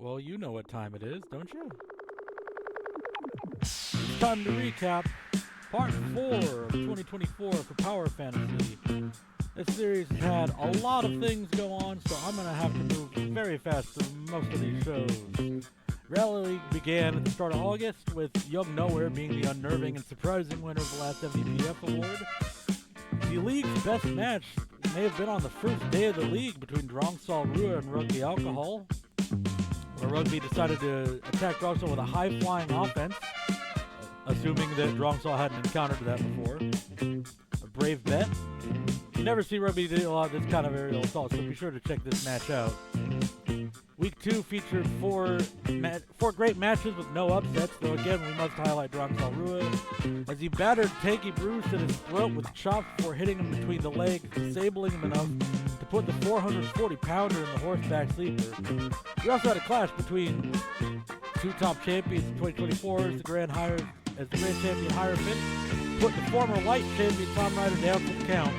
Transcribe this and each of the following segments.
Well, you know what time it is, don't you? It's time to recap Part 4 of 2024 for Power Fantasy. This series has had a lot of things go on, so I'm going to have to move very fast through most of these shows. Rally began at the start of August with Young Nowhere being the unnerving and surprising winner of the last MVPF award. The league's best match may have been on the first day of the league between Drangsal Rua and Rugby Alcohol, where Rugby decided to attack Drangsal with a high-flying offense, assuming that Drangsal hadn't encountered that before. A brave bet. You never see Rugby do a lot of this kind of aerial assault, so be sure to check this match out. Week 2 featured four great matches with no upsets, though again we must highlight Drangsal Rua, as he battered Tanky Bruce in his throat with chops before hitting him between the legs, disabling him enough to put the 440-pounder in the horseback sleeper. We also had a clash between two top champions in 2024 as the Grand Champion Hierophant put the former light champion Tom Ryder down for the count,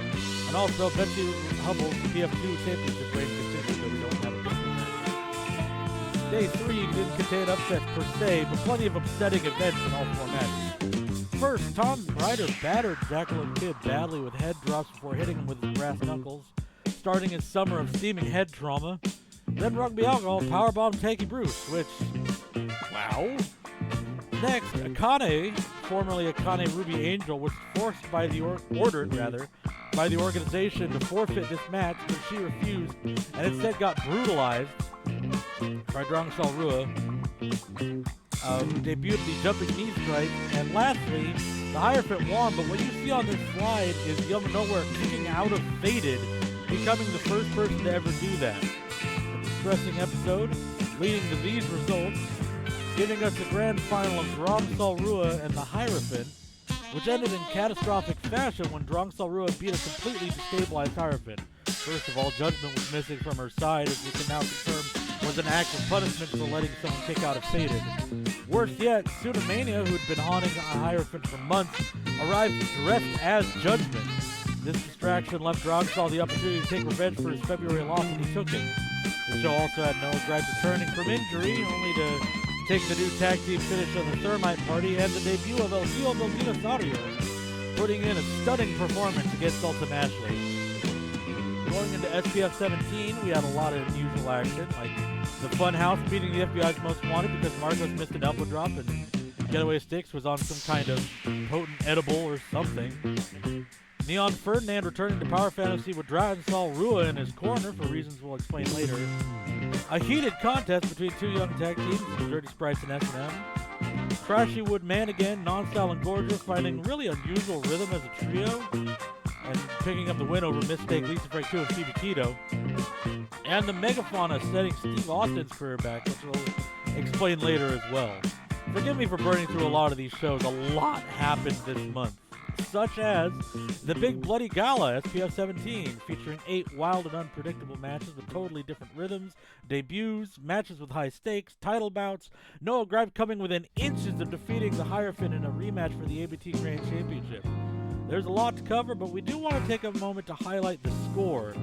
and also Betsy Hubble's PF2 championship reign continued, though we don't have a different match. Day 3 didn't contain upsets per se, but plenty of upsetting events in all four matches. First, Tom Ryder battered Jacqueline Kidd badly with head drops before hitting him with his brass knuckles, starting his summer of steaming head trauma. Then Rugby Alcohol powerbombed Tanky Bruce, which, wow. Next, Akane, formerly Akane Ruby Angel, was forced by the ordered by the organization to forfeit this match, but she refused and instead got brutalized by Drangsal Rua, who debuted the jumping knee strike. And lastly, the Hierophant won, but what you see on this slide is Young Nowhere kicking out of Faded, becoming the first person to ever do that. A distressing episode, leading to these results, giving us the grand final of Drangsal Rua and the Hierophant, which ended in catastrophic fashion when Drangsal Rua beat a completely destabilized Hierophant. First of all, Judgment was missing from her side, as we can now confirm was an act of punishment for letting someone kick out of Faded. Worse yet, Tsunamania, who had been haunting a Hierophant for months, arrived dressed as Judgment. This distraction left Drangsal the opportunity to take revenge for his February loss, and he took it. The show also had Noah Grimes returning from injury, only to take the new tag team finish on the Thermite Party and the debut of El Hijo del Dinosaurio, putting in a stunning performance against Ultim Ashley. Going into SPF 17, we had a lot of unusual action, like the Funhouse beating the FBI's Most Wanted because Marcos missed an elbow drop and Getaway Sticks was on some kind of potent edible or something. Neon Ferdinand returning to Power Fantasy with Drangsal Rua in his corner for reasons we'll explain later. A heated contest between two young tag teams, the Dirty Sprites and S&M. Trashy Wood Man again, Non-Style and Gorgeous, finding really unusual rhythm as a trio, and picking up the win over Mistake, Lisa Frank 2, and Phoebe Keto. And the Megafauna setting Steve Austin's career back, which we'll explain later as well. Forgive me for burning through a lot of these shows. A lot happened this month, such as the Big Bloody Gala, SPF 17, featuring 8 wild and unpredictable matches with totally different rhythms, debuts, matches with high stakes, title bouts, Noah Grimes coming within inches of defeating the Hierophant in a rematch for the ABT Grand Championship. There's a lot to cover, but we do want to take a moment to highlight the score.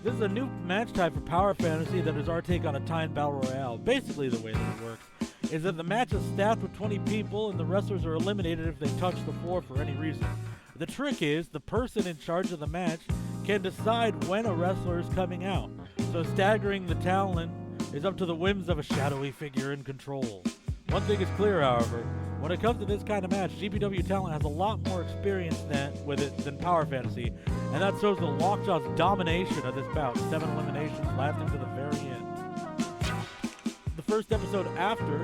This is a new match type for Power Fantasy that is our take on a timed Battle Royale. Basically the way that it works is that the match is staffed with 20 people and the wrestlers are eliminated if they touch the floor for any reason. The trick is the person in charge of the match can decide when a wrestler is coming out, so staggering the talent is up to the whims of a shadowy figure in control. One thing is clear, however, when it comes to this kind of match, GPW talent has a lot more experience with it than Power Fantasy, and that shows the Lockjaw's domination of this bout, 7 eliminations lasting to the very end. The first episode after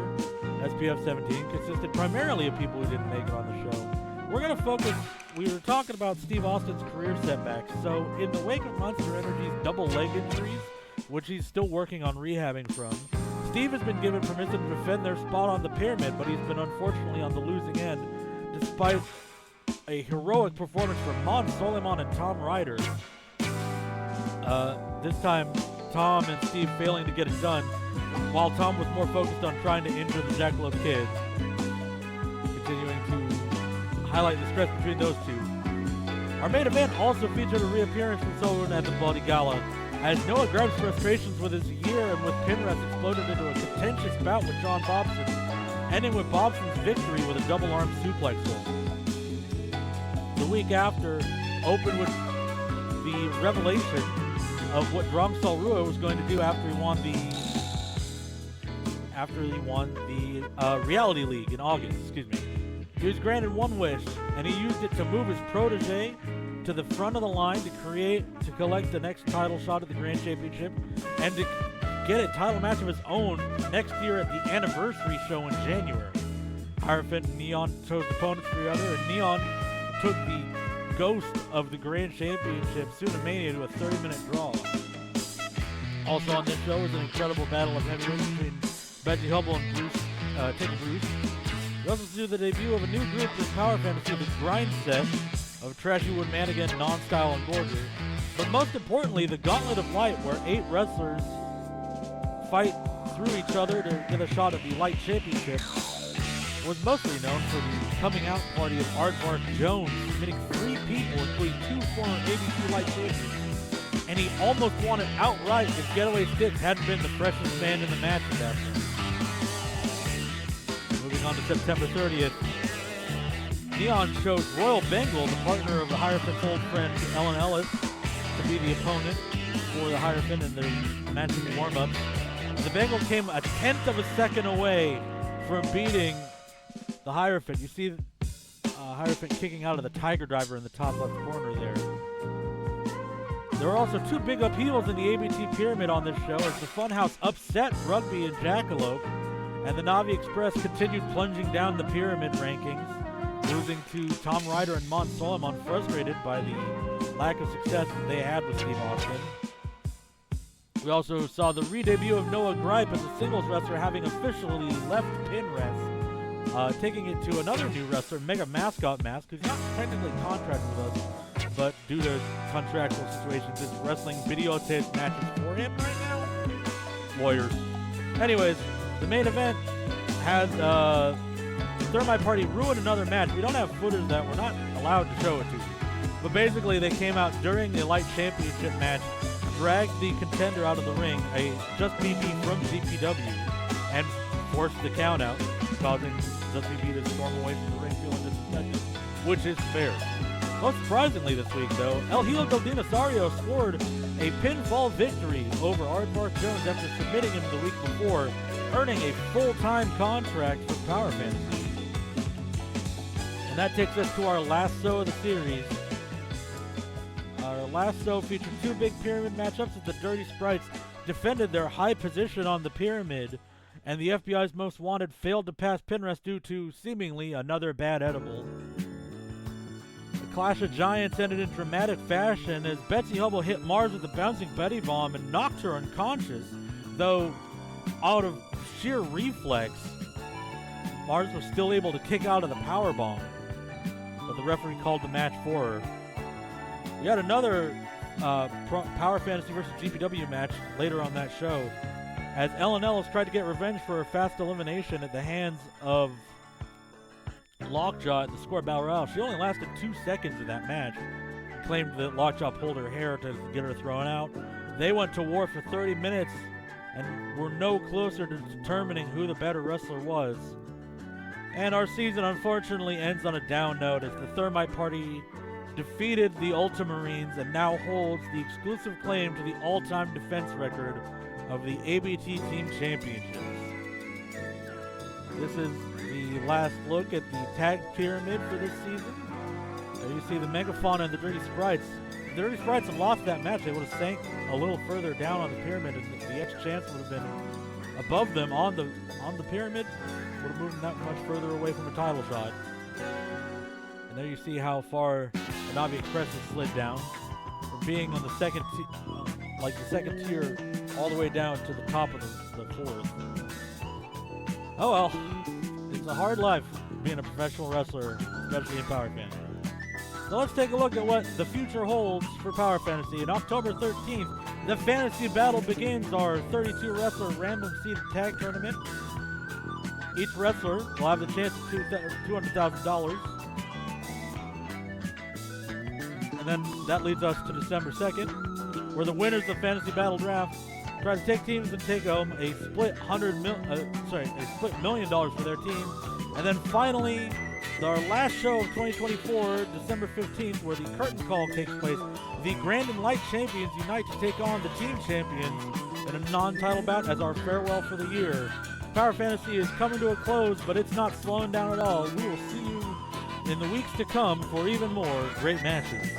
SPF 17 consisted primarily of people who didn't make it on the show. We're going to focus, we were talking about Steve Austin's career setbacks, so in the wake of Monster Energy's double leg injuries, which he's still working on rehabbing from, Steve has been given permission to defend their spot on the pyramid, but he's been unfortunately on the losing end, despite a heroic performance from Mon Soleiman and Tom Ryder. This time, Tom and Steve failing to get it done, while Tom was more focused on trying to injure the Jackalope Kids. Continuing to highlight the stress between those two. Our main event also featured a reappearance from Silverman at the Bloody Gala, as Noah Grimes' frustrations with his here and with pin rest exploded into a contentious bout with John Bobson, ending with Bobson's victory with a double arm suplex hold. The week after opened with the revelation of what Drangsal Rua was going to do after he won the Reality League in August. He was granted one wish, and he used it to move his protege to the front of the line to collect the next title shot at the Grand Championship, and to get a title match of his own next year at the anniversary show in January. Hierophant and Neon chose opponents for each other, and Neon took the ghost of the Grand Championship, Tsunamania, to a 30-minute draw. Also on this show was an incredible battle of heavyweights between Betsy Hubble and Teddy Bruce. We also see the debut of a new group for Power Fantasy, the Grind Set of Trashy Wood Manigan, Non-Style, and Gorger. But most importantly, the Gauntlet of Light, where 8 wrestlers fight through each other to get a shot at the Light Championship, was mostly known for the coming out party of Aardvark Jones, submitting 3 people, including 2 former ABC Light champions. And he almost won it outright if Getaway Sticks hadn't been the freshest man in the match at that point. Moving on to September 30th, Neon chose Royal Bengal, the partner of the Hierophant's old friend Ellen Ellis, to be the opponent for the Hierophant in their matching warm-ups. The Bengal came a 1/10 of a second away from beating the Hierophant. You see Hierophant kicking out of the Tiger Driver in the top left corner there. There were also 2 big upheavals in the ABT Pyramid on this show as the Funhouse upset Rugby and Jackalope, and the Navi Express continued plunging down the pyramid rankings, losing to Tom Ryder and Mont Solomon, frustrated by the lack of success that they had with Steve Austin. We also saw the re-debut of Noah Gripe as a singles wrestler, having officially left pin rest, taking it to another new wrestler, Mega Mascot Mask, who's not technically contracted with us, but due to contractual situations, is wrestling videotape matches for him right now. Lawyers. Anyways, the main event has Thermite Party ruined another match. We don't have footage of that. We're not allowed to show it to you. But basically, they came out during the Light Championship match, dragged the contender out of the ring, a Just BB from ZPW, and forced the count out, causing Just BB to storm away from the ring feeling disrespected, which is fair. Most surprisingly this week, though, El Hilo del Dinosaurio scored a pinfall victory over Aardvark Jones after submitting him the week before, earning a full-time contract for Power Fantasy. And that takes us to our last show of the series. Our last show featured 2 big pyramid matchups as the Dirty Sprites defended their high position on the pyramid, and the FBI's Most Wanted failed to pass pin rest due to, seemingly, another bad edible. The Clash of Giants ended in dramatic fashion as Betsy Hubble hit Mars with a bouncing Betty Bomb and knocked her unconscious, though out of sheer reflex, Mars was still able to kick out of the power bomb, but the referee called the match for her. We had another Power Fantasy versus GPW match later on that show, as Ellen Ellis tried to get revenge for her fast elimination at the hands of Lockjaw at the Score Battle Royale. She only lasted 2 seconds in that match. Claimed that Lockjaw pulled her hair to get her thrown out. They went to war for 30 minutes and were no closer to determining who the better wrestler was. And our season unfortunately ends on a down note as the Thermite Party defeated the Ultramarines and now holds the exclusive claim to the all-time defense record of the ABT Team Championships. This is the last look at the tag pyramid for this season. There you see the Megafauna and the Dirty Sprites. If the Dirty Sprites had lost that match, they would have sank a little further down on the pyramid, and the X-Chance would have been above them on the pyramid, would have moved that much further away from a title shot. And there you see how far the Navi Express has slid down from being on the second tier all the way down to the top of the 4th. Oh well, it's a hard life being a professional wrestler, especially in Power Fantasy. So let's take a look at what the future holds for Power Fantasy. On October 13th, the Fantasy Battle begins, our 32 wrestler random seeded tag tournament. Each wrestler will have the chance of $200,000. And then that leads us to December 2nd, where the winners of Fantasy Battle Draft try to take teams and take home a split $1 million for their team. And then finally, our last show of 2024, December 15th, where the curtain call takes place. The Grand and Light champions unite to take on the team champions in a non-title bout as our farewell for the year. Power Fantasy is coming to a close, but it's not slowing down at all. We will see you in the weeks to come for even more great matches.